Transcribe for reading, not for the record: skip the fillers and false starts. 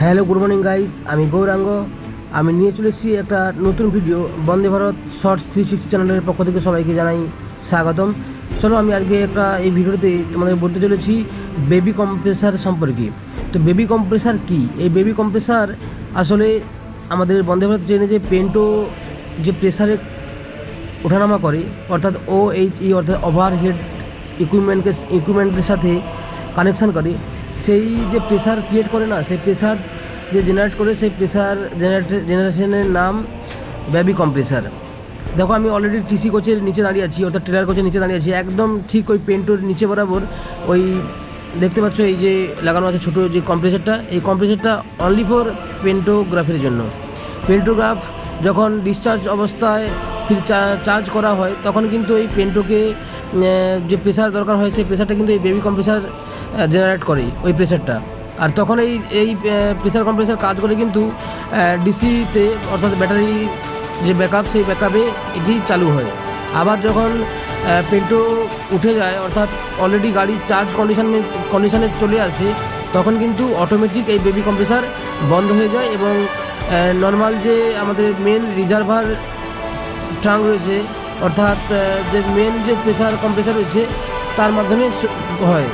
Hello, good morning guys. আমি গৌরাঙ্গ। আমি নিয়ে চলেছি একটা নতুন ভিডিও। বন্দে ভারত শর্টস 360 চ্যানেলের পক্ষ থেকে সবাইকে জানাই স্বাগতম। চলো, আমি আজকে এই ভিডিওতে তোমাদের বলতে চলেছি বেবি কম্প্রেসার সম্পর্কে। তো বেবি কম্প্রেসার কী? এই বেবি কম্প্রেসার আসলে আমাদের বন্দে ভারত ট্রেনে যে পেন্টো যে প্রেসারে ওঠানামা করে, অর্থাৎ OHE অর্থাৎ ওভারহেড ইকুইপমেন্টের সাথে কানেকশান করে, সেই যে প্রেসার ক্রিয়েট করে না, সেই প্রেসার যে জেনারেট করে, সেই প্রেসার জেনারেশনের নাম বেবি কম্প্রেসার। দেখো, আমি অলরেডি টিসি কোচের নিচে দাঁড়িয়ে আছি, অর্থাৎ ট্রেলার কোচের নিচে দাঁড়িয়ে আছি, একদম ঠিক ওই পেন্টোর নিচে বরাবর। ওই দেখতে পাচ্ছ এই যে লাগানো আছে ছোটো যে কম্প্রেসারটা, এই কম্প্রেসারটা অনলি ফর পেন্টোগ্রাফের জন্য। পেন্টোগ্রাফ যখন ডিসচার্জ অবস্থায় ফির চার্জ করা হয়, তখন কিন্তু এই পেন্টোকে যে প্রেসার দরকার হয়, সেই প্রেসারটা কিন্তু এই বেবি কম্প্রেসার জেনারেট করে ওই প্রেসারটা। আর তখন এই প্রেসার কম্প্রেসার কাজ করে কিন্তু ডিসিতে, অর্থাৎ ব্যাটারি যে ব্যাকআপ, সেই ব্যাকআপে এটি চালু হয়। আবার যখন পেন্টো উঠে যায়, অর্থাৎ অলরেডি গাড়ি চার্জ কন্ডিশনে চলে আসে, তখন কিন্তু অটোমেটিক এই বেবি কম্প্রেসার বন্ধ হয়ে যায় এবং নর্মাল যে আমাদের মেন রিজার্ভার ট্রাঙ্ক রয়েছে, অর্থাৎ যে মেন যে প্রেসার কম্প্রেসার রয়েছে, তার মাধ্যমে হয়।